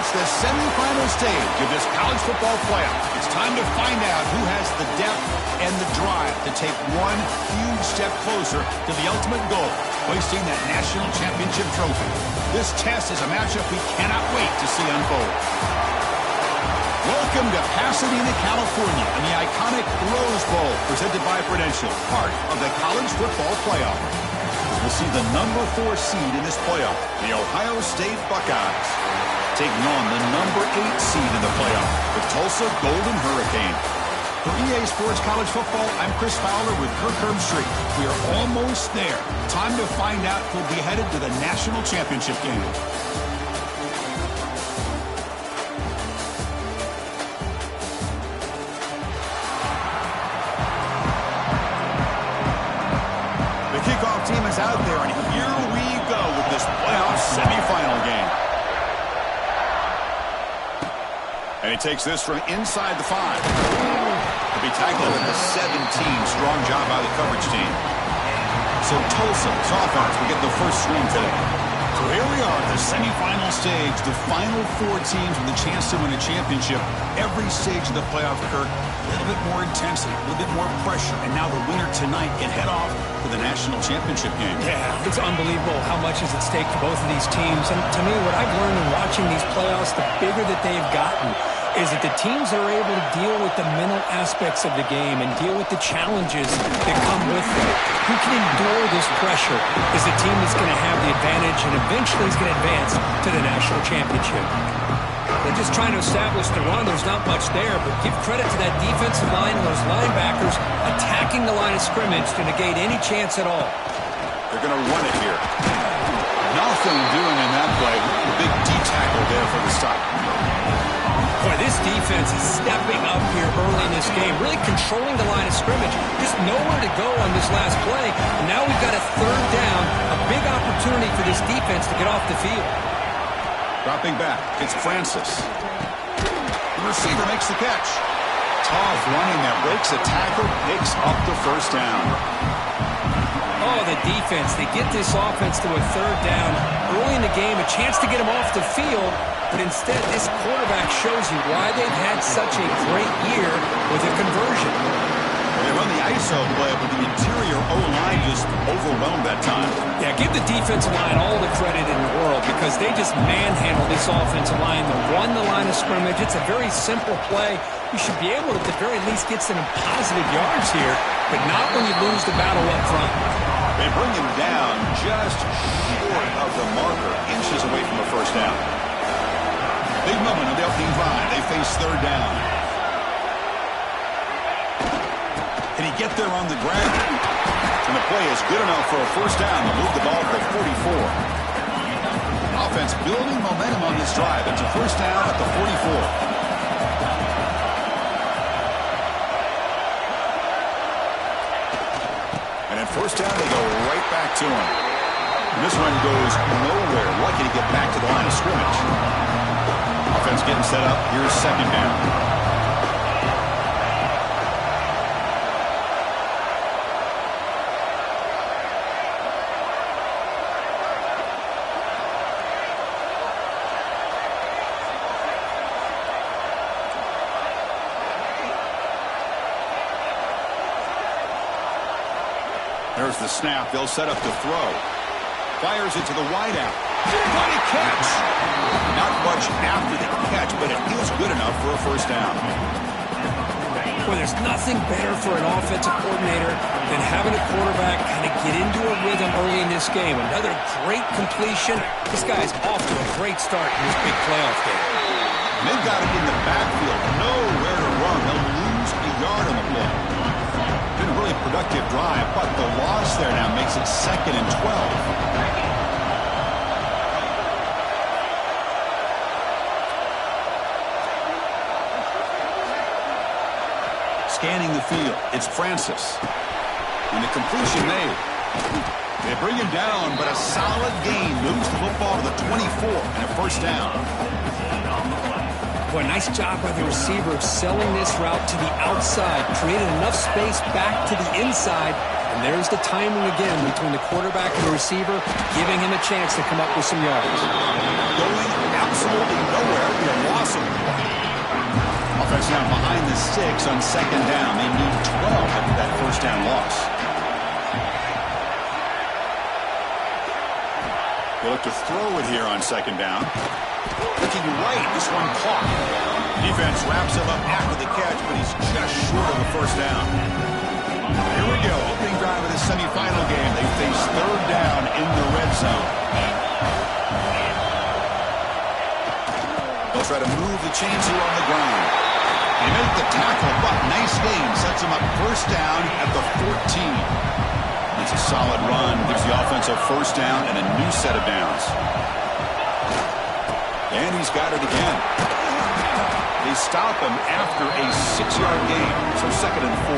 It's the semifinal stage of this college football playoff. It's time to find out who has the depth and the drive to take one huge step closer to the ultimate goal, hoisting that national championship trophy. This test is a matchup we cannot wait to see unfold. Welcome to Pasadena, California, and the iconic Rose Bowl, presented by Prudential, part of the college football playoff. We'll see the number 4 seed in this playoff, the Ohio State Buckeyes, taking on the number 8 seed in the playoff, the Tulsa Golden Hurricane. For EA Sports College Football, I'm Chris Fowler with Kirk Herbstreit. We are almost there. Time to find out who'll be headed to the national championship game. Team is out there, and here we go with this playoff semifinal game. And he takes this from inside the 5. To be tackled at the 17. Strong job by the coverage team. So Tulsa's offense will get the first swing today. So here we are at the semifinal stage, the final 4 teams with a chance to win a championship. Every stage of the playoff, Kirk, a little bit more intensity, a little bit more pressure, and now the winner tonight can head off to the national championship game. Yeah, it's unbelievable how much is at stake for both of these teams. And to me, what I've learned in watching these playoffs, the bigger that they've gotten, is that the teams are able to deal with the mental aspects of the game and deal with the challenges that come with them. Who can endure this pressure is the team that's going to have the advantage and eventually is going to advance to the national championship. They're just trying to establish the run. There's not much there, but give credit to that defensive line and those linebackers attacking the line of scrimmage to negate any chance at all. They're going to run it here. Nothing doing in that play. Big D-tackle there for the stop. Boy, this defense is stepping up here early in this game, really controlling the line of scrimmage. Just nowhere to go on this last play. And now we've got a 3rd down, a big opportunity for this defense to get off the field. Dropping back, it's Francis. The receiver makes the catch. Tough running that breaks a tackle, picks up the first down. Oh, the defense. They get this offense to a 3rd down. Early in the game, a chance to get them off the field. But instead, this quarterback shows you why they've had such a great year with a conversion. They run the ISO play, but the interior O-line just overwhelmed that time. Yeah, give the defensive line all the credit in the world because they just manhandled this offensive line. They run the line of scrimmage. It's a very simple play. You should be able to, at the very least, get some positive yards here, but not when you lose the battle up front. They bring him down just short of the marker, inches away from the first down. Big moment of the opening drive. They face 3rd down. Can he get there on the ground? And the play is good enough for a first down to move the ball to 44. Offense building momentum on this drive. It's a first down at the 44. And at first down, they go right back to him. And this one goes nowhere. Lucky to get back to the line of scrimmage. Offense getting set up. Here's 2nd down. There's the snap. They'll set up to throw. Fires it to the wideout. What a catch! Not much after the catch, but it feels good enough for a first down. Well, there's nothing better for an offensive coordinator than having a quarterback kind of get into a rhythm early in this game. Another great completion. This guy's off to a great start in this big playoff game. And they've got him in the backfield. Nowhere to run. They'll lose a yard on the play. Been a really productive drive, but the loss there now makes it 2nd and 12. Scanning the field, it's Francis. And the completion made. They bring him down, but a solid gain moves the football to the 24 and a first down. Boy, nice job by the receiver of selling this route to the outside. Created enough space back to the inside. And there's the timing again between the quarterback and the receiver, giving him a chance to come up with some yards. Going absolutely absolutely nowhere. It'll be a loss of offense now behind the sticks on second down. They need 12 after that first down loss. They look to throw it here on second down. Looking right, this one caught. Defense wraps him up after the catch, but he's just short of the first down. Here we go, opening drive of the semifinal game. They face third down in the red zone. They'll try to move the chains here on the ground. They make the tackle, but nice game. Sets him up first down at the 14. It's a solid run. Gives the offense a first down and a new set of downs. And he's got it again. They stop him after a 6-yard gain. So second and 4.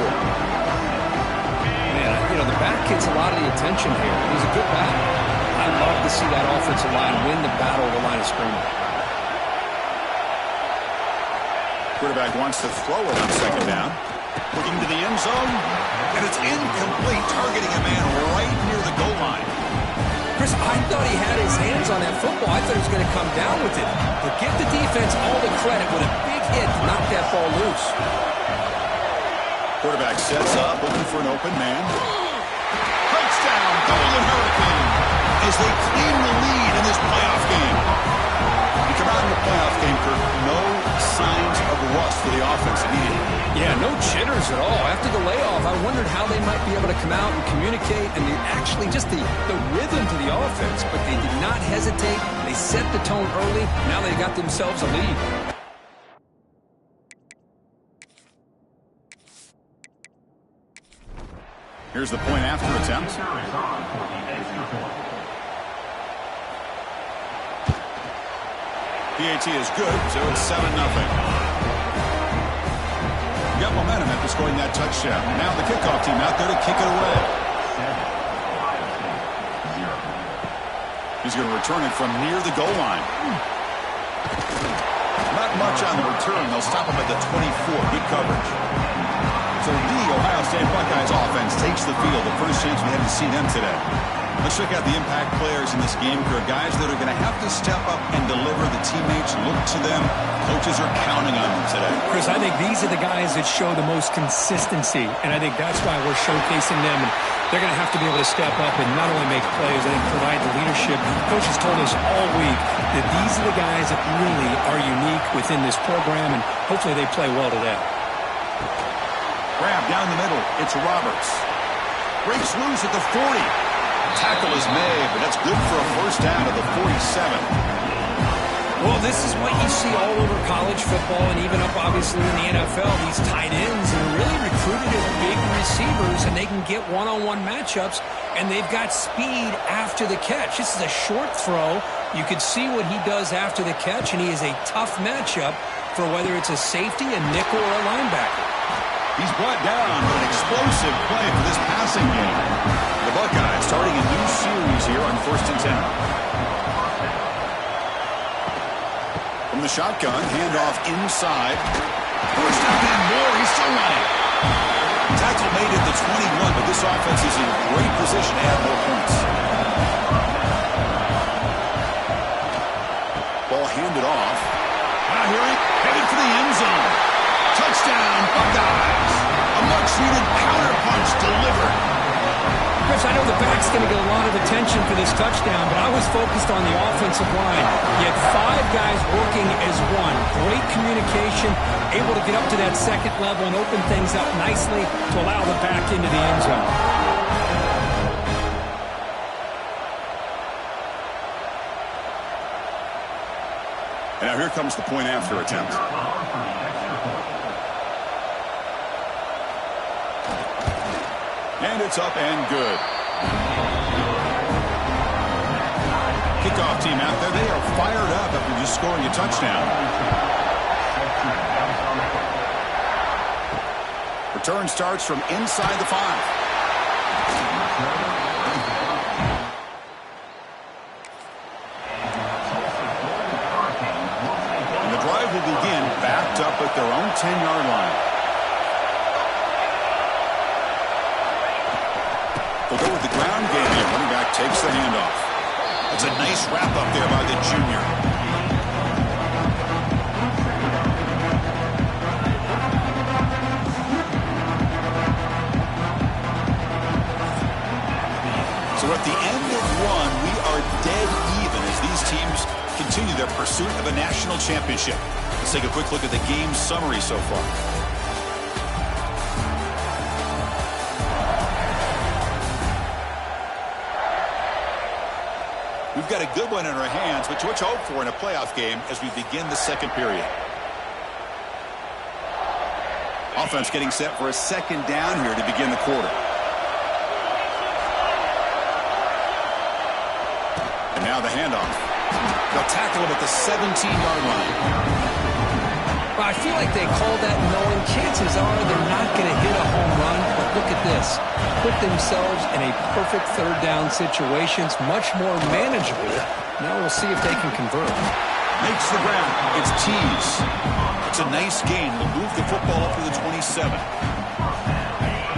Man, you know, the back gets a lot of the attention here. He's a good back. I'd love to see that offensive line win the battle of the line of scrimmage. Quarterback wants to throw it on second down. Looking to the end zone, and it's incomplete, targeting a man right near the goal line. Chris, I thought he had his hands on that football. I thought he was going to come down with it. But give the defense all the credit with a big hit to knock that ball loose. Quarterback sets up, looking for an open man. Touchdown, Golden Hurricane, as they claim the lead in this playoff game. You come out in the playoff game, Kirk, no signs of rust for the offense immediately. Yeah, no jitters at all. After the layoff, I wondered how they might be able to come out and communicate and actually just the rhythm to the offense. But they did not hesitate. They set the tone early. Now they got themselves a lead. Here's the point after attempt. PAT is good, so it's 7-0. Got momentum after scoring that touchdown. Now the kickoff team out there to kick it away. He's going to return it from near the goal line. Not much on the return. They'll stop him at the 24. Good coverage. So the Ohio State Buckeyes offense takes the field. The first chance we had to see them today. Let's check out the impact players in this game. For guys that are going to have to step up and deliver. The teammates look to them. Coaches are counting on them today. Chris, I think these are the guys that show the most consistency, and I think that's why we're showcasing them. And they're going to have to be able to step up and not only make plays, I think provide the leadership. Coaches told us all week that these are the guys that really are unique within this program, and hopefully they play well today. Grab down the middle. It's Roberts. Breaks loose at the 40. Tackle is made, but that's good for a first down at the 47. Well, this is what you see all over college football and even up, obviously, in the NFL. These tight ends are really recruited as big receivers, and they can get one-on-one matchups, and they've got speed after the catch. This is a short throw. You could see what he does after the catch, and he is a tough matchup for whether it's a safety, a nickel, or a linebacker. He's brought down with an explosive play for this passing game. The Buckeyes starting a new series here on 1st and 10. From the shotgun, handoff inside. First down and more. He's still running. Tackle made at the 21, but this offense is in great position to add more points. Ball handed off. Now hearing headed for the end zone. Touchdown, Buckeyes. A much-needed counterpunch delivered. Chris, I know the back's going to get a lot of attention for this touchdown, but I was focused on the offensive line. You had 5 guys working as one. Great communication, able to get up to that second level and open things up nicely to allow the back into the end zone. And now here comes the point after attempt. And it's up and good. Kickoff team out there. They are fired up after just scoring a touchdown. Return starts from inside the 5. And the drive will begin backed up at their own 10-yard line. They'll go with the ground game here. Running back takes the handoff. That's a nice wrap up there by the junior. pursuit of a national championship. Let's take a quick look at the game summary so far. We've got a good one in our hands, which what you hope for in a playoff game as we begin the second period. Offense getting set for a second down here to begin the quarter. And now the handoff. They'll tackle him at the 17-yard line. Well, I feel like they called that knowing chances are they're not going to hit a home run. But look at this. Put themselves in a perfect third down situations, much more manageable. Now we'll see if they can convert. Makes the ground. It's Tees. It's a nice gain. Will move the football up to the 27.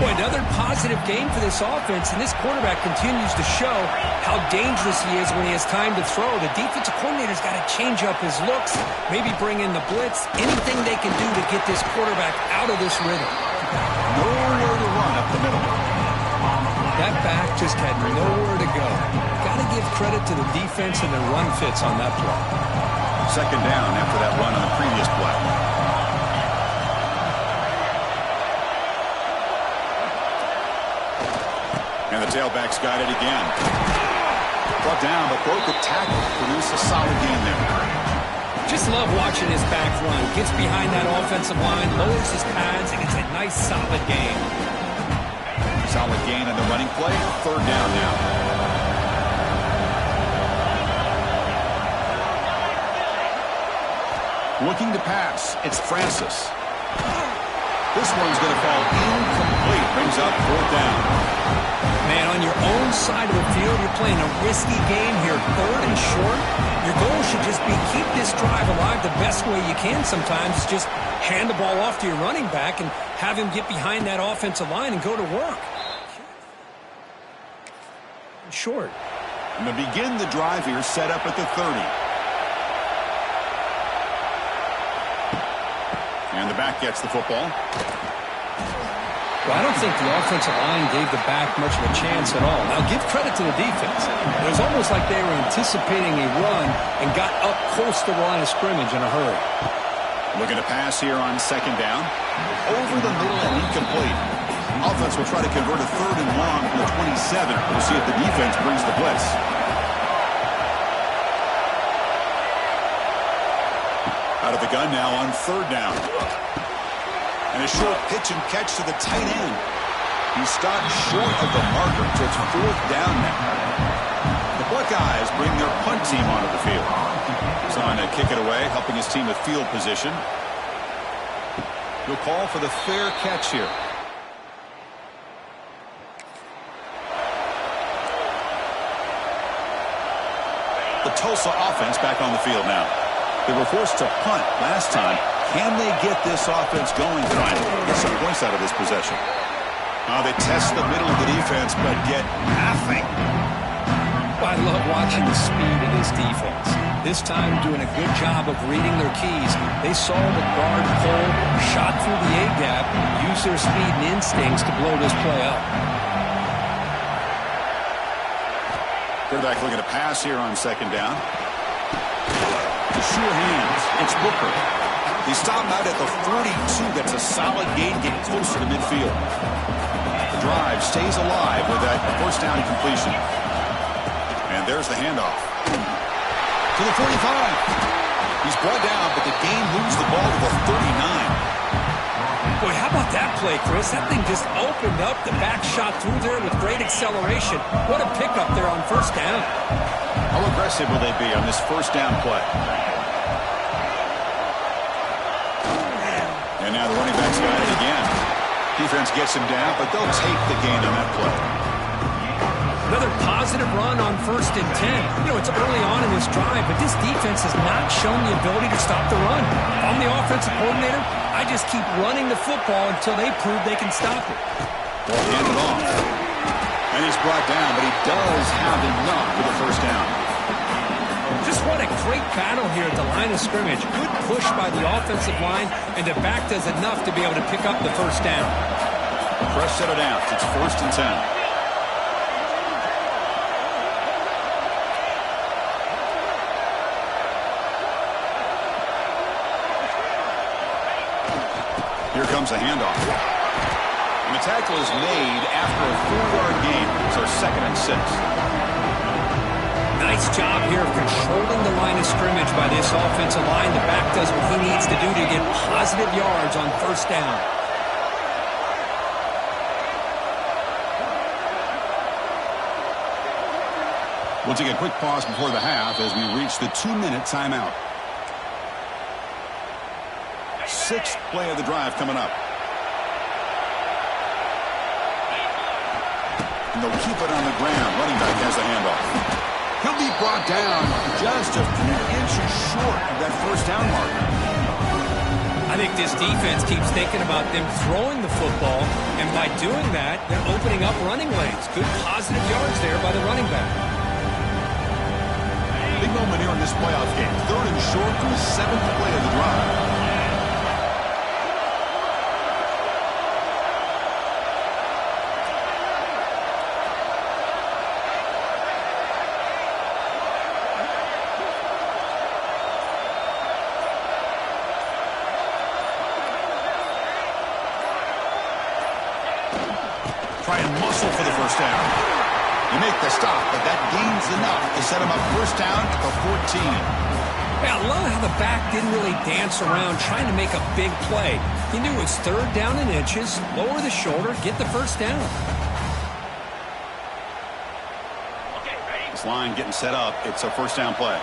Boy, another positive game for this offense, and this quarterback continues to show how dangerous he is when he has time to throw. The defensive coordinator's got to change up his looks, maybe bring in the blitz, anything they can do to get this quarterback out of this rhythm. Nowhere to run up the middle. That back just had nowhere to go. Got to give credit to the defense and their run fits on that play. Second down after that run on the previous play. And the tailback's got it again. Brought down, but broke the tackle. Produced a solid gain there. Just love watching his back run. Gets behind that offensive line, lowers his pads, and gets a nice solid gain. Solid gain on the running play. Third down now. Looking to pass. It's Francis. This one's going to fall incomplete. Brings up fourth down. Man, on your own side of the field, you're playing a risky game here. Third and short. Your goal should just be keep this drive alive the best way you can sometimes. Just hand the ball off to your running back and have him get behind that offensive line and go to work. Short. And to begin the drive here, set up at the 30. And the back gets the football. Well, I don't think the offensive line gave the back much of a chance at all. Now, give credit to the defense. It was almost like they were anticipating a run and got up close to the line of scrimmage in a hurry. Looking to pass here on second down. Over the middle and incomplete. Offense will try to convert a third and long from the 27. We'll see if the defense brings the blitz. Out of the gun now on third down. And a short pitch and catch to the tight end. He stopped short of the marker, so it's fourth down now. The Buckeyes bring their punt team onto the field. He's on to kick it away, helping his team with field position. He'll call for the fair catch here. The Tulsa offense back on the field now. They were forced to punt last time. Can they get this offense going finally? Get some points out of this possession. They test the middle of the defense, but get nothing. I love watching the speed of this defense. This time doing a good job of reading their keys. They saw the guard pull, shot through the A-gap, used their speed and instincts to blow this play up. Quarterback looking to pass here on second down. Sure hands. It's Booker. He stopped out at the 42. That's a solid gain, getting closer to midfield. The drive stays alive with that first down completion. And there's the handoff. To the 45. He's brought down, but the gain moves the ball to the 39. Boy, how about that play, Chris? That thing just opened up. The back shot through there with great acceleration. What a pickup there on first down. How aggressive will they be on this first down play? And now the running back's got it again. Defense gets him down, but they'll take the gain on that play. Another positive run on 1st and 10. You know, it's early on in this drive, but this defense has not shown the ability to stop the run. If I'm the offensive coordinator, I just keep running the football until they prove they can stop it. Well, hand it off. And he's brought down, but he does have enough for the first down. Just what a great battle here at the line of scrimmage. Good push by the offensive line, and the back does enough to be able to pick up the first down. Fresh set of downs. It's 1st and 10. Here comes a handoff. And the tackle is made after a 4-yard gain. So 2nd and 6. Nice job here of controlling the line of scrimmage by this offensive line. The back does what he needs to do to get positive yards on 1st down. We'll take a quick pause before the half as we reach the 2-minute timeout. 6th play of the drive coming up. And they'll keep it on the ground. Running back has the handoff. He'll be brought down just a few inches short of that 1st down marker. I think this defense keeps thinking about them throwing the football, and by doing that, they're opening up running lanes. Good positive yards there by the running back. Big moment here in this playoff game. 3rd and short from the 7th play of the drive. Try and muscle for the 1st down. You make the stop, but that gains enough to set him up 1st down at the 14. Yeah, I love how the back didn't really dance around trying to make a big play. He knew it's 3rd down in inches, lower the shoulder, get the 1st down. This line getting set up. It's a 1st down play.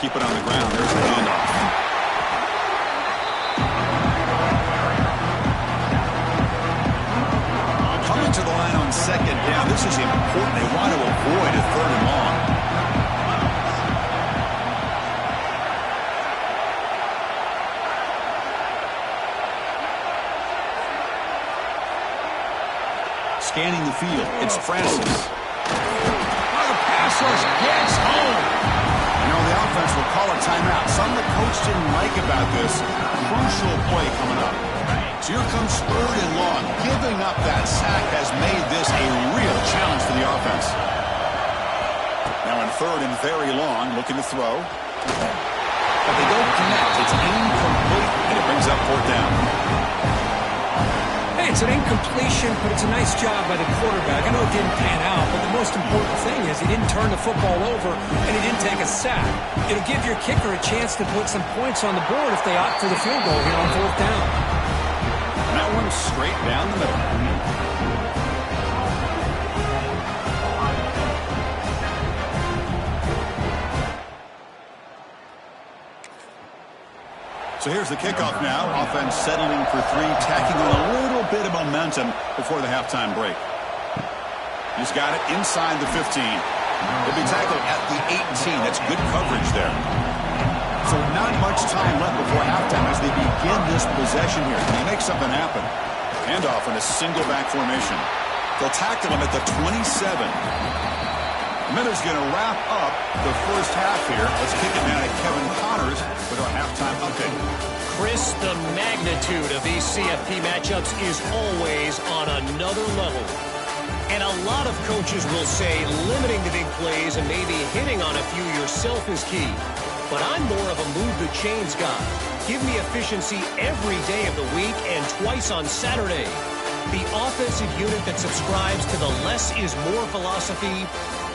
Keep it on the ground. There's the handoff. Coming to the line on 2nd down. This is important. They want to avoid a 3rd and long. Scanning the field. It's Francis. The pass rush gets home. The offense will call a timeout. Something the coach didn't like about this. Crucial play coming up. So here comes 3rd and long. Giving up that sack has made this a real challenge for the offense. Now in 3rd and very long, looking to throw. But they don't connect. It's incomplete, and it brings up 4th down. Hey, it's an incompletion, but it's a nice job by the quarterback. I know it didn't pan out, but the most important thing is he didn't turn the football over and he didn't take a sack. It'll give your kicker a chance to put some points on the board if they opt for the field goal here on 4th down. And that one straight down the middle. So here's the kickoff now. Offense settling for 3, tacking on a little bit of momentum before the halftime break. He's got it inside the 15. He'll be tackled at the 18. That's good coverage there. So not much time left before halftime as they begin this possession here. Can they make something happen? Handoff in a single back formation. They'll tackle him at the 27. Miller's going to wrap up the 1st half here. Let's kick it now to Kevin Connors with our halftime update. Chris, the magnitude of these CFP matchups is always on another level. And a lot of coaches will say limiting the big plays and maybe hitting on a few yourself is key. But I'm more of a move the chains guy. Give me efficiency every day of the week and twice on Saturday. The offensive unit that subscribes to the less is more philosophy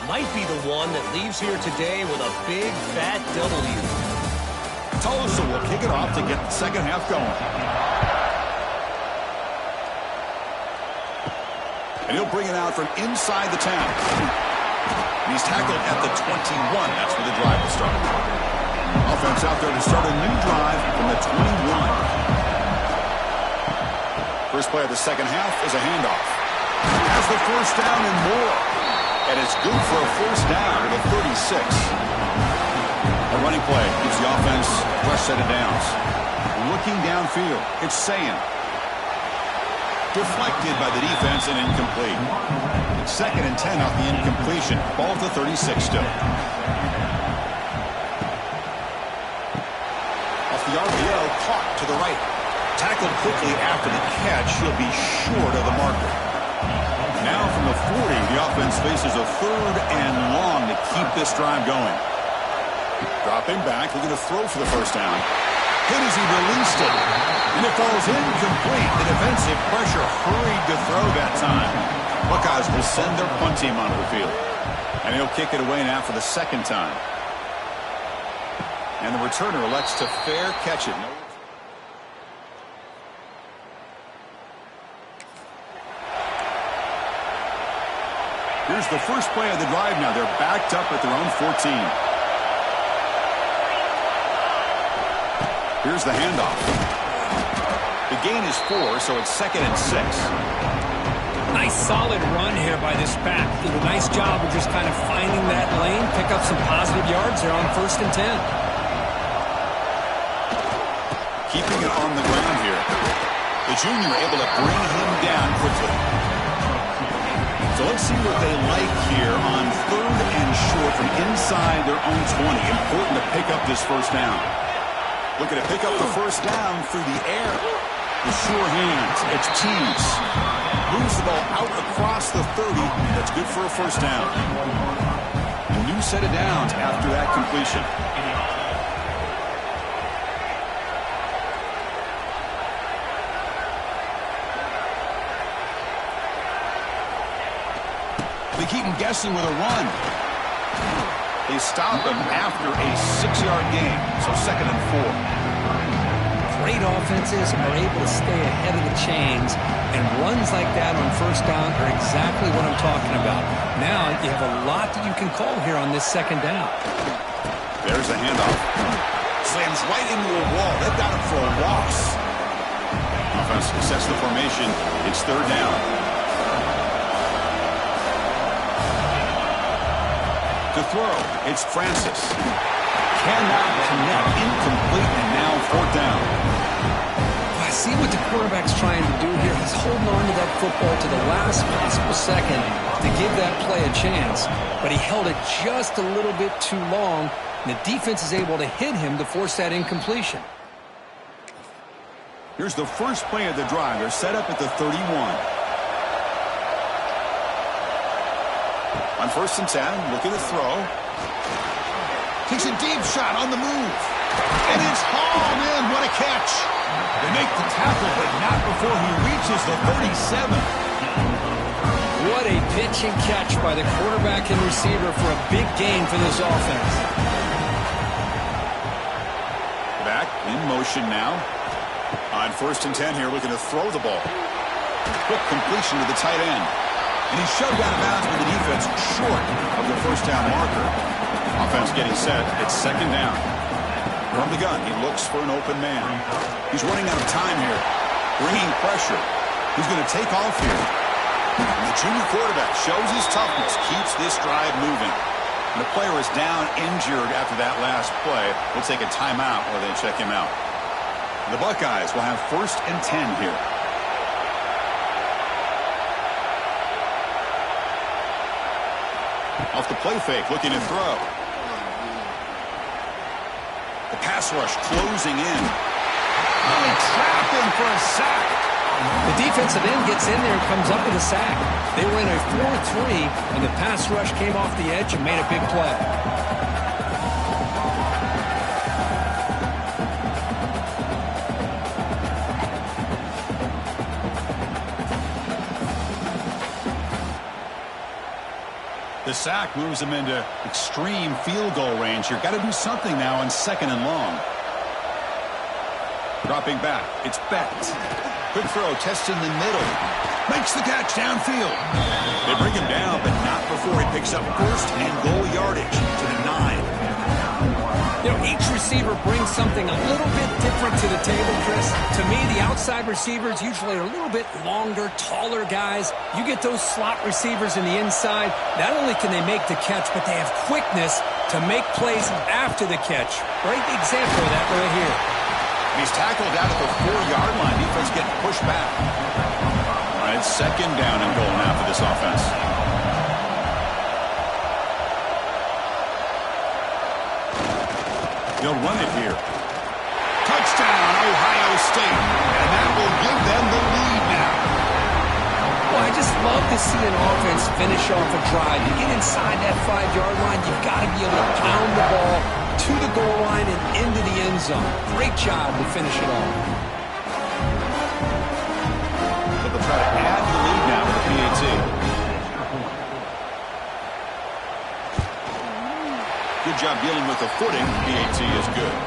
might be the one that leaves here today with a big, fat W. Tulsa will kick it off to get the 2nd half going. And he'll bring it out from inside the 10. And he's tackled at the 21. That's where the drive will start. Offense out there to start a new drive from the 21. First play of the 2nd half is a handoff. Has the 1st down and more. And it's good for a 1st down to the 36. A running play gives the offense a fresh set of downs. Looking downfield, it's Sayan. Deflected by the defense and incomplete. 2nd and 10 off the incompletion. Ball at the 36 still. caught to the right. Tackled quickly after the catch. He'll be short of the marker. Now from the 40, the offense faces a 3rd and long to keep this drive going. Dropping back, looking to throw for the first down. Hit as he released it. And it falls incomplete. The defensive pressure hurried to throw that time. Buckeyes will send their punt team onto the field. And he'll kick it away now for the 2nd time. And the returner elects to fair catch it. Here's the first play of the drive now. They're backed up at their own 14. Here's the handoff. The gain is 4, so it's 2nd and 6. Nice solid run here by this back. Did a nice job of just kind of finding that lane, pick up some positive yards there on 1st and 10. Keeping it on the ground here. The junior able to bring him down quickly. So let's see what they like here on 3rd and short from inside their own 20. Important to pick up this first down. Looking to pick up the first down through the air. With sure hands. It's Tees. Moves the ball out across the 30. That's good for a first down. A new set of downs after that completion. They keep him guessing with a run. They stop him after a 6-yard gain, so 2nd and 4. Great offenses are able to stay ahead of the chains, and runs like that on 1st down are exactly what I'm talking about. Now you have a lot that you can call here on this 2nd down. There's a handoff. Slams right into a wall. They've got him for a loss. Offense sets the formation. It's 3rd down. To throw, it's Francis. Cannot connect, incomplete, and now 4th down. I see what the quarterback's trying to do here. He's holding on to that football to the last possible second to give that play a chance. But he held it just a little bit too long, and the defense is able to hit him to force that incompletion. Here's the first play of the drive. They're set up at the 31. On 1st and 10, looking to throw. Takes a deep shot on the move. And it's hauled in. What a catch. They make the tackle, but not before he reaches the 37. What a pitch and catch by the quarterback and receiver for a big gain for this offense. Back in motion now. On 1st and 10 here, looking to throw the ball. Quick completion to the tight end. And he's shoved out of bounds with the defense short of the 1st down marker. Offense getting set. It's 2nd down. From the gun, he looks for an open man. He's running out of time here. Bringing pressure. He's going to take off here. And the junior quarterback shows his toughness. Keeps this drive moving. And the player is down injured after that last play. We'll take a timeout while they check him out. The Buckeyes will have 1st and 10 here. Off the play fake, looking to throw. The pass rush closing in. Really trapped him for a sack. The defensive end gets in there and comes up with a sack. They were in a 4-3, and the pass rush came off the edge and made a big play. The sack moves him into extreme field goal range here. Got to do something now on 2nd and long. Dropping back. It's Beck. Quick throw. Testing the middle. Makes the catch downfield. They bring him down, but not before he picks up 1st and goal yardage to the 9. You know, each receiver brings something a little bit different to the table, Chris. To me, the outside receivers usually are a little bit longer, taller guys. You get those slot receivers in the inside, not only can they make the catch, but they have quickness to make plays after the catch. Great example of that right here. He's tackled out at the 4-yard line. Defense getting pushed back. All right, 2nd down and goal now for this offense. They'll run it here. Touchdown, Ohio State. And that will give them the lead now. Well, I just love to see an offense finish off a drive. You get inside that 5-yard line, you've got to be able to pound the ball to the goal line and into the end zone. Great job to finish it off. So they'll try to add the lead now with the PAT. Good job dealing with the footing. PAT is good.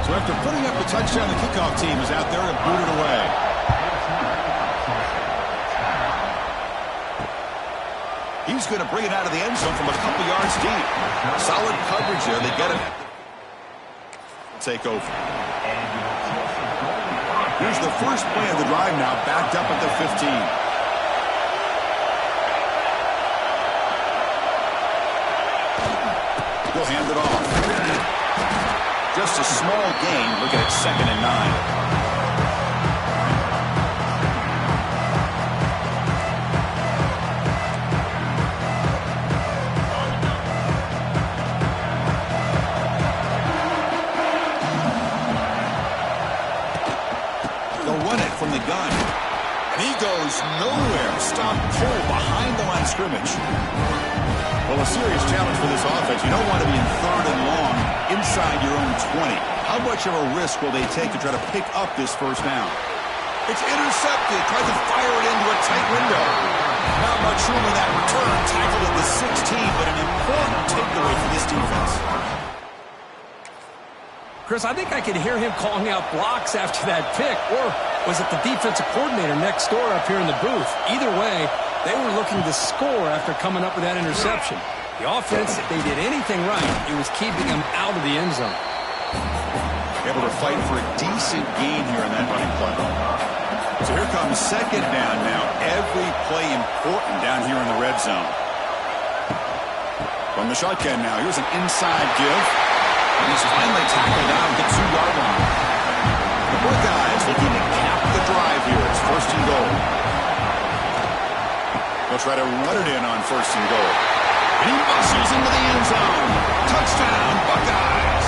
So after putting up the touchdown, the kickoff team is out there to boot it away. He's going to bring it out of the end zone from a couple yards deep. Solid coverage there. They get it. Take over. Here's the first play of the drive now, backed up at the 15. He'll hand it off. Just a small gain. Looking at 2nd and 9. From the gun. And he goes nowhere. Stop cold behind the line of scrimmage. Well, a serious challenge for this offense. You don't want to be in 3rd and long inside your own 20. How much of a risk will they take to try to pick up this first down? It's intercepted. Tries to fire it into a tight window. Not much room in that return. Tackled at the 16, but an important takeaway for this defense. Chris, I think I could hear him calling out blocks after that pick, or was it the defensive coordinator next door up here in the booth? Either way, they were looking to score after coming up with that interception. The offense, if they did anything right, it was keeping them out of the end zone. Able to fight for a decent gain here in that running play. So here comes 2nd down now. Every play important down here in the red zone. From the shotgun now, here's an inside give. And he's finally tackled down at the 2-yard line. The Buckeyes looking to cap the drive here. It's 1st and goal. They'll try to run it in on 1st and goal. And he muscles into the end zone. Touchdown, Buckeyes.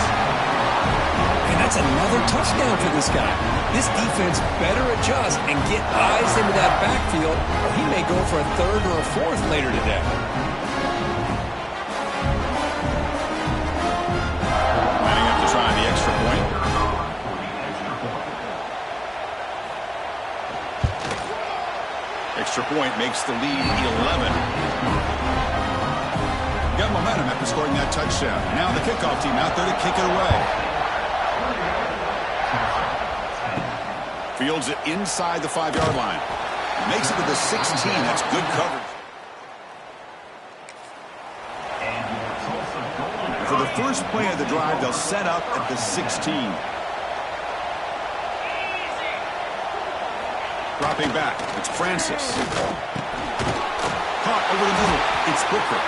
And that's another touchdown for this guy. This defense better adjust and get eyes into that backfield, or he may go for a 3rd or a 4th later today. Trying the extra point. Extra point makes the lead 11. Got momentum after scoring that touchdown. Now the kickoff team out there to kick it away. Fields it inside the 5-yard line. Makes it to the 16. That's good coverage. For the first play of the drive, they'll set up at the 16. Dropping back, it's Francis. Caught over the middle, it's Booker.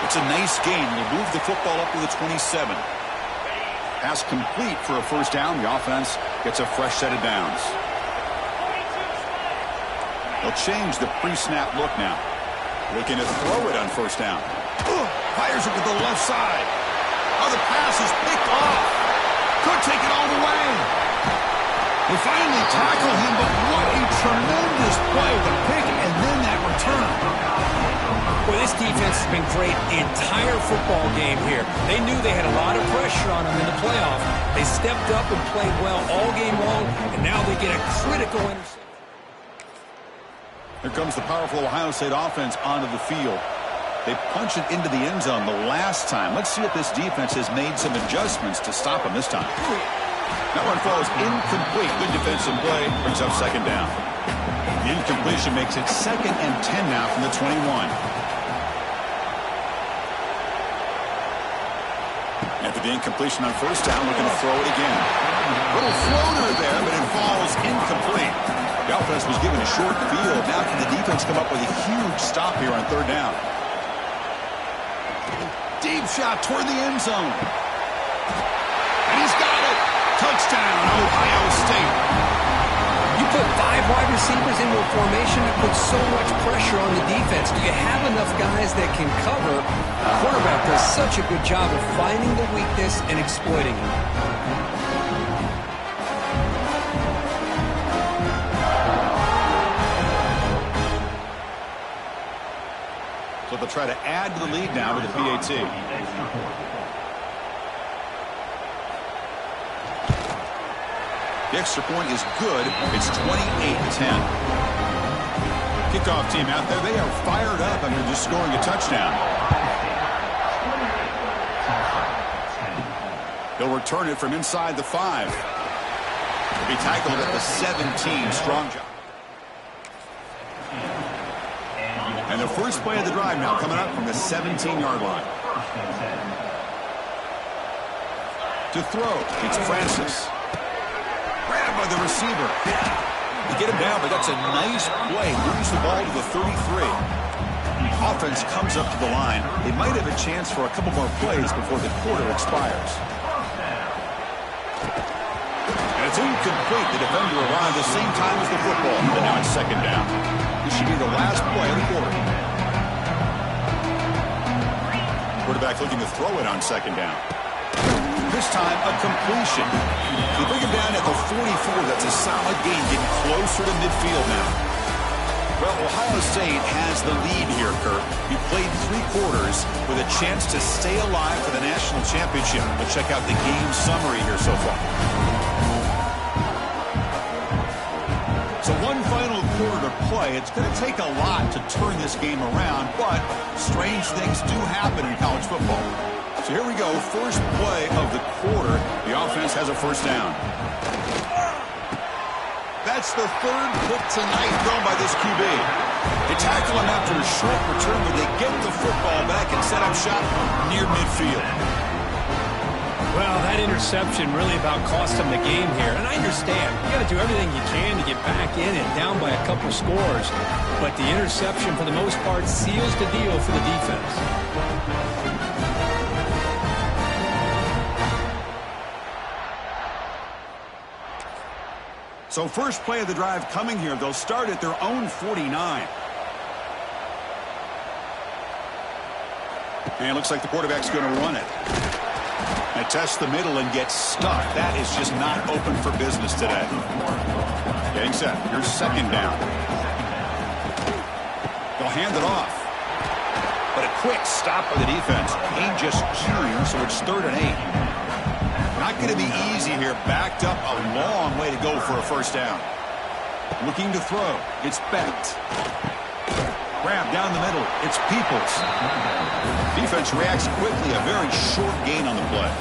It's a nice gain. We'll move the football up to the 27. Pass complete for a first down. The offense gets a fresh set of downs. They'll change the pre-snap look now. Looking to throw it on first down. Fires it to the left side. Oh, the pass is picked off. Could take it all the way. They finally tackle him, but what a tremendous play. The pick and then that return. Well, this defense has been great the entire football game here. They knew they had a lot of pressure on them in the playoff. They stepped up and played well all game long, and now they get a critical interception. Here comes the powerful Ohio State offense onto the field. They punch it into the end zone the last time. Let's see if this defense has made some adjustments to stop them this time. That one falls incomplete. Good defensive play. Brings up 2nd down. The incompletion makes it 2nd and 10 now from the 21. After the incompletion on first down, looking to throw it again. Little floater there, but it falls incomplete. The offense was given a short field. Now can the defense come up with a huge stop here on 3rd down? Deep shot toward the end zone. And he's got it. Touchdown, Ohio State. You put put 5 wide receivers into a formation that puts so much pressure on the defense. Do you have enough guys that can cover? The quarterback does such a good job of finding the weakness and exploiting it. So they'll try to add to the lead now with the PAT. The extra point is good. It's 28-10. Kickoff team out there. They are fired up after just scoring a touchdown. They'll return it from inside the 5. They'll be tackled at the 17. Strong job. And the first play of the drive now coming up from the 17-yard line. To throw, it's Francis. Grabbed by the receiver. You get him down, but that's a nice play. Moves the ball to the 33. Offense comes up to the line. They might have a chance for a couple more plays before the quarter expires. And it's incomplete. The defender arrived the same time as the football. And now it's second down. This should be the last play of the quarter. Quarterback looking to throw it on second down. This time, a completion. You bring him down at the 44. That's a solid gain, getting closer to midfield now. Well, Ohio State has the lead here, Kirk. You played 3 quarters with a chance to stay alive for the national championship. Let's check out the game summary here so far. So one final quarter to play. It's going to take a lot to turn this game around, but strange things do happen in college football. So here we go, first play of the quarter. The offense has a first down. That's the 3rd pick tonight thrown by this QB. They tackle him after a short return, but they get the football back and set up shop near midfield. Well, that interception really about cost them the game here. And I understand. You got to do everything you can to get back in and down by a couple scores. But the interception, for the most part, seals the deal for the defense. So first play of the drive coming here. They'll start at their own 49. And it looks like the quarterback's going to run it. And test the middle and get stuck. That is just not open for business today. Getting set. Here's second down. They'll hand it off. But a quick stop by the defense. Ain't just queuing, so it's 3rd and 8. Not going to be easy here. Backed up a long way to go for a first down. Looking to throw. It's Bennett. Grab down the middle. It's Peoples. Defense reacts quickly. A very short gain on the play.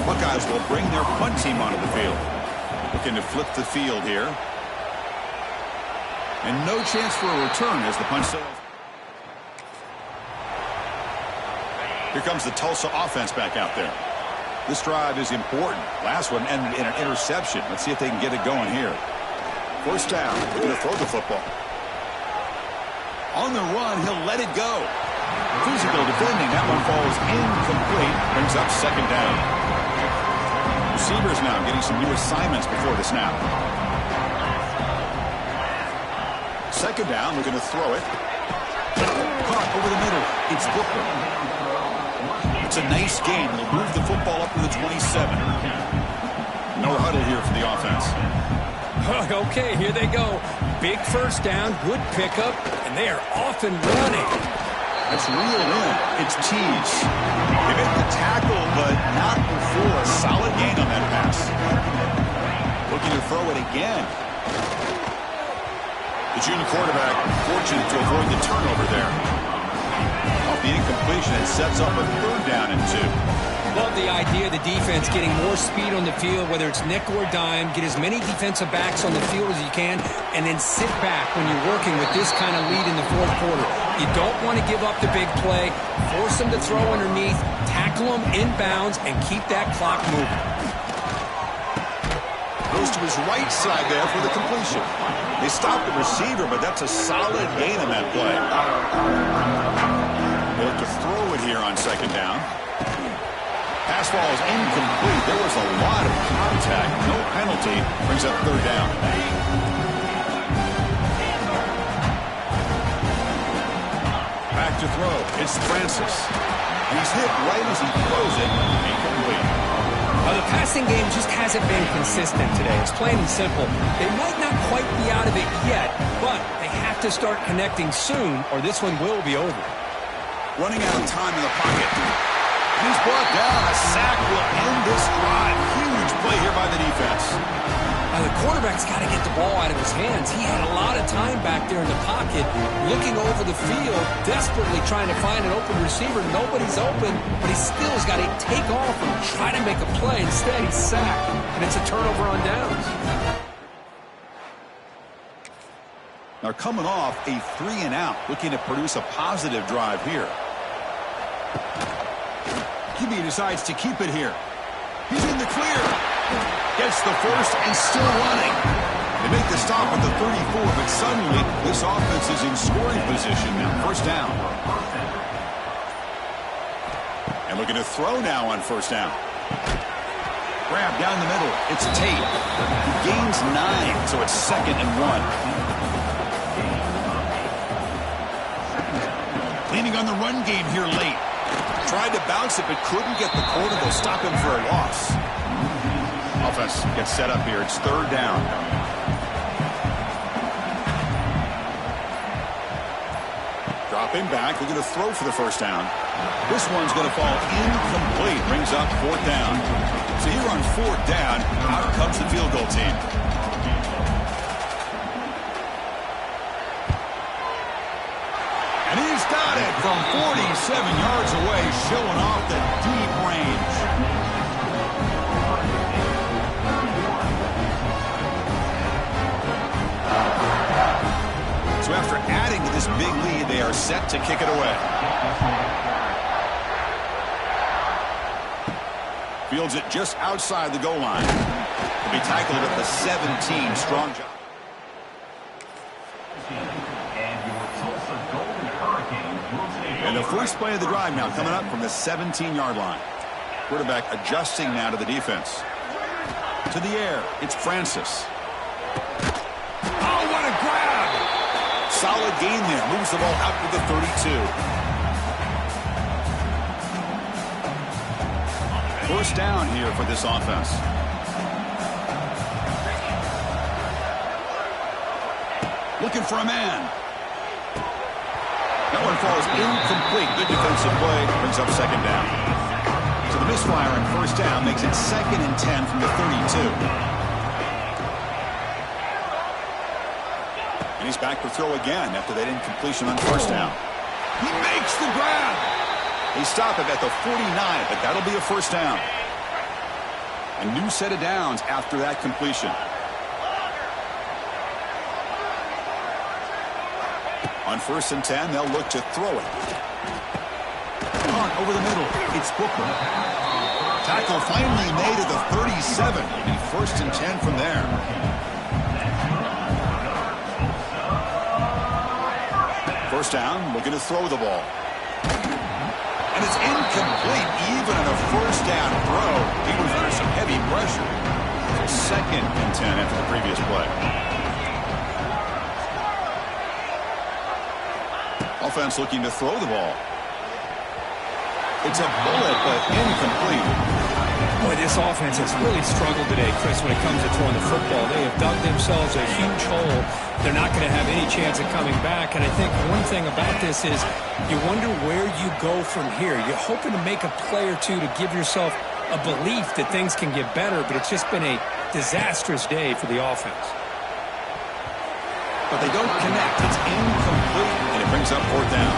Buckeyes will bring their punt team onto the field. Looking to flip the field here. And no chance for a return as the punt sails. Here comes the Tulsa offense back out there. This drive is important. Last one ended in an interception. Let's see if they can get it going here. First down. They're going to throw the football. On the run, he'll let it go. Physical defending. That one falls incomplete. Brings up second down. Receivers now getting some new assignments before the snap. Second down. We're going to throw it. Caught over the middle. It's Booker. It's a nice gain. They'll move the football up to the 27. No huddle here for the offense. Okay, here they go. Big first down, good pickup, and they are off and running. That's reeled in. It's Tees. They made the tackle, but not before. A solid gain on that pass. Looking to throw it again. The junior quarterback fortunate to avoid the turnover there. Off the incompletion, it sets up a 3rd down and 2. Love the idea of the defense getting more speed on the field, whether it's nickel or dime. Get as many defensive backs on the field as you can, and then sit back when you're working with this kind of lead in the 4th quarter. You don't want to give up the big play. Force them to throw underneath, tackle them inbounds, and keep that clock moving. Goes to his right side there for the completion. They stopped the receiver, but that's a solid gain on that play. They look to throw it here on second down. Pass ball is incomplete. There was a lot of contact. No penalty. Brings up 3rd down. back to throw. It's Francis. He's hit right as he throws it. Incomplete. Well, the passing game just hasn't been consistent today. It's plain and simple. They might not quite be out of it yet, but they have to start connecting soon, or this one will be over. Running out of time in the pocket. And he's brought down. A sack will end this drive. Huge play here by the defense. Now, the quarterback's got to get the ball out of his hands. He had a lot of time back there in the pocket, looking over the field, desperately trying to find an open receiver. Nobody's open, but he still has got to take off and try to make a play. Instead, he's sacked, and it's a turnover on downs. They're coming off a 3-and-out, looking to produce a positive drive here. QB decides to keep it here. He's in the clear. Gets the first and still running. They make the stop at the 34, but suddenly this offense is in scoring position now. First down. And looking to throw now on first down. Grab down the middle. It's Tate. He gains 9, so it's 2nd and 1. Leaning on the run game here late. Tried to bounce it, but couldn't get the corner to stop him for a loss. Offense gets set up here. It's 3rd down. Dropping back. Looking to throw for the first down. This one's going to fall incomplete. Brings up 4th down. So here on 4th down, out comes the field goal team. And he's got it from 47 yards away, showing off the deep range. So after adding to this big lead, they are set to kick it away. Fields it just outside the goal line. He'll be tackled at the 17. Strong job. And the first play of the drive now coming up from the 17-yard line. Quarterback adjusting now to the defense. To the air, it's Francis. Oh, what a grab! Solid gain there. Moves the ball out to the 32. First down here for this offense. Looking for a man. That one falls incomplete. Good defensive play. Brings up 2nd down. So the misfire on first down makes it 2nd and 10 from the 32. And he's back to throw again after that incompletion on first down. He makes the grab. They stop him at the 49, but that'll be a first down. A new set of downs after that completion. On 1st and 10, they'll look to throw it. On over the middle, it's Booker. Tackle finally made at the 37. It'll be 1st and 10 from there. First down, looking to throw the ball. And it's incomplete. Even on a first down throw, he was under some heavy pressure. So 2nd and 10 after the previous play. Offense looking to throw the ball. It's a bullet, but incomplete. Boy, this offense has really struggled today, Chris, when it comes to throwing the football. They have dug themselves a huge hole. They're not going to have any chance of coming back. And I think one thing about this is you wonder where you go from here. You're hoping to make a play or two to give yourself a belief that things can get better, but it's just been a disastrous day for the offense. But they don't connect. It's incomplete, and it brings up 4th down.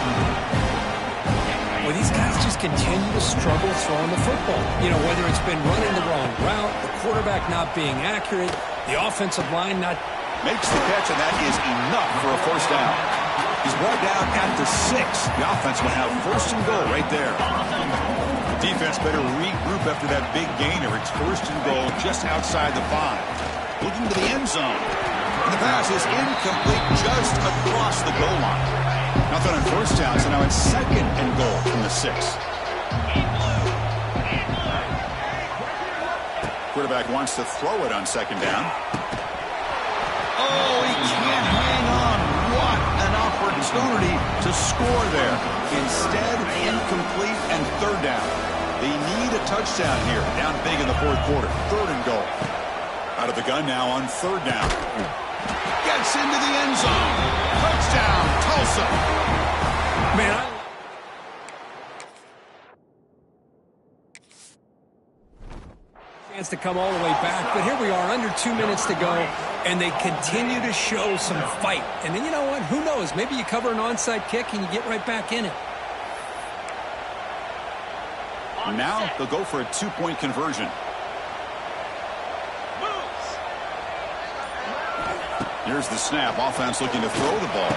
Well, these guys just continue to struggle throwing the football. You know, whether it's been running the wrong route, the quarterback not being accurate, the offensive line not... Makes the catch, and that is enough for a first down. He's brought down at the 6. The offense will have 1st and goal right there. The defense better regroup after that big gainer. It's 1st and goal just outside the 5. Looking to the end zone. And the pass is incomplete just across the goal line. Nothing on first down, so now it's 2nd and goal from the 6. Quarterback wants to throw it on 2nd down. Oh, he can't hang on. What an opportunity to score there. Instead, incomplete and third down. They need a touchdown here. Down big in the fourth quarter. Third and goal. Out of the gun now on third down. Gets into the end zone. Touchdown, Tulsa. Man, chance to come all the way back, but here we are, under 2 minutes to go, and they continue to show some fight. And then, you know what? Who knows? Maybe you cover an onside kick and you get right back in it. Now they'll go for a two-point conversion. Here's the snap. Offense looking to throw the ball.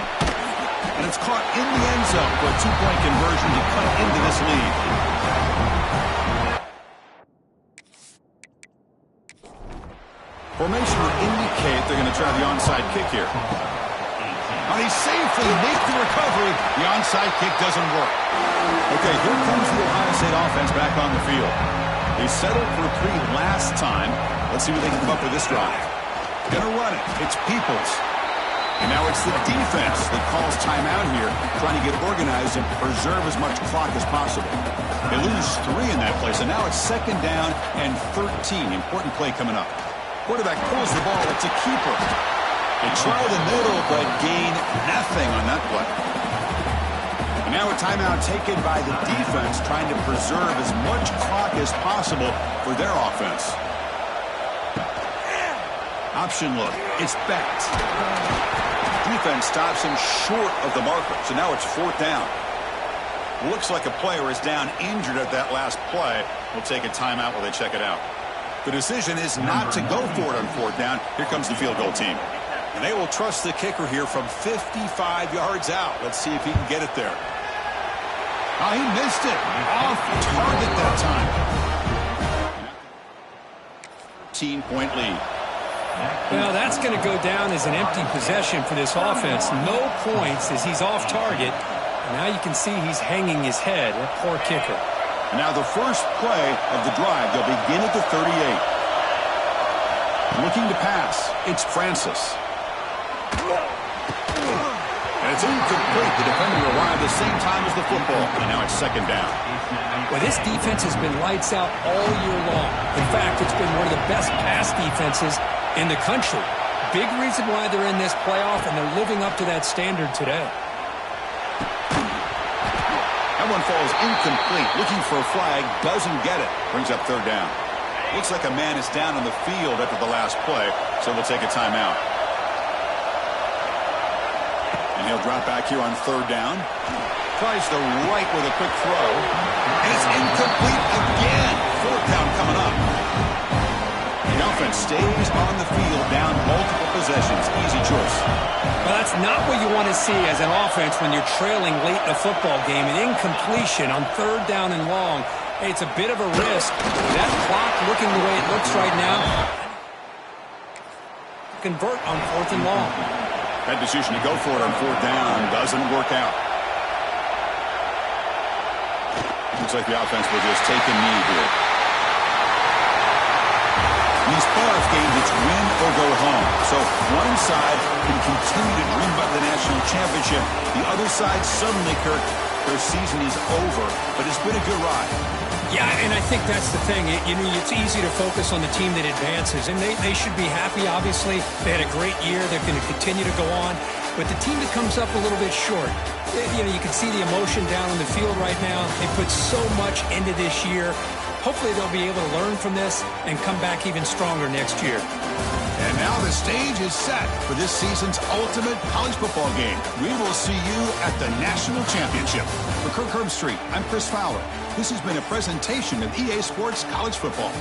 And it's caught in the end zone for a two-point conversion to cut into this lead. Formation will indicate they're going to try the onside kick here. And he safely makes the recovery. The onside kick doesn't work. Okay, here comes the Ohio State offense back on the field. They settled for a three last time. Let's see what they can come up with this drive. Gonna run it. It's Peoples. And now it's the defense that calls timeout here, trying to get organized and preserve as much clock as possible. They lose 3 in that place, and now it's second down and 13. Important play coming up. Quarterback pulls the ball. It's a keeper. They try the middle, but gain nothing on that play. And now a timeout taken by the defense, trying to preserve as much clock as possible for their offense. Option look. It's Becht. Defense stops him short of the marker, so now it's fourth down. Looks like a player is down injured at that last play. We'll take a timeout while they check it out. The decision is not to go for it on fourth down. Here comes the field goal team. And they will trust the kicker here from 55 yards out. Let's see if he can get it there. Oh, he missed it. Off target that time. 13-point lead. Well, that's going to go down as an empty possession for this offense. No points as he's off target. And now you can see he's hanging his head. A poor kicker. Now the first play of the drive, they'll begin at the 38. Looking to pass, it's Francis. And it's incomplete. The defender arrived the same time as the football. And now it's second down. Well, this defense has been lights out all year long. In fact, it's been one of the best pass defenses in the country. Big reason why they're in this playoff, and they're living up to that standard today. That one falls incomplete. Looking for a flag, doesn't get it. Brings up third down. Looks like a man is down on the field after the last play, so we'll take a timeout. And he'll drop back here on third down. Tries the right with a quick throw. And it's incomplete again. Fourth down coming up. The offense stays on the field, down multiple possessions. Easy choice. Well, that's not what you want to see as an offense when you're trailing late in a football game. An incompletion on third down and long. Hey, it's a bit of a risk. That clock looking the way it looks right now. Convert on fourth and long. That decision to go for it on fourth down doesn't work out. Looks like the offense will just take a knee here. In these playoff games, it's win or go home. So one side can continue to dream about the national championship. The other side suddenly, Kirk, their season is over. But it's been a good ride. Yeah, and I think that's the thing. It's easy to focus on the team that advances, and they should be happy, obviously. They had a great year. They're going to continue to go on. But the team that comes up a little bit short, you can see the emotion down on the field right now. They put so much into this year. Hopefully they'll be able to learn from this and come back even stronger next year. And now the stage is set for this season's ultimate college football game. We will see you at the national championship. For Kirk Herbstreit, I'm Chris Fowler. This has been a presentation of EA Sports College Football.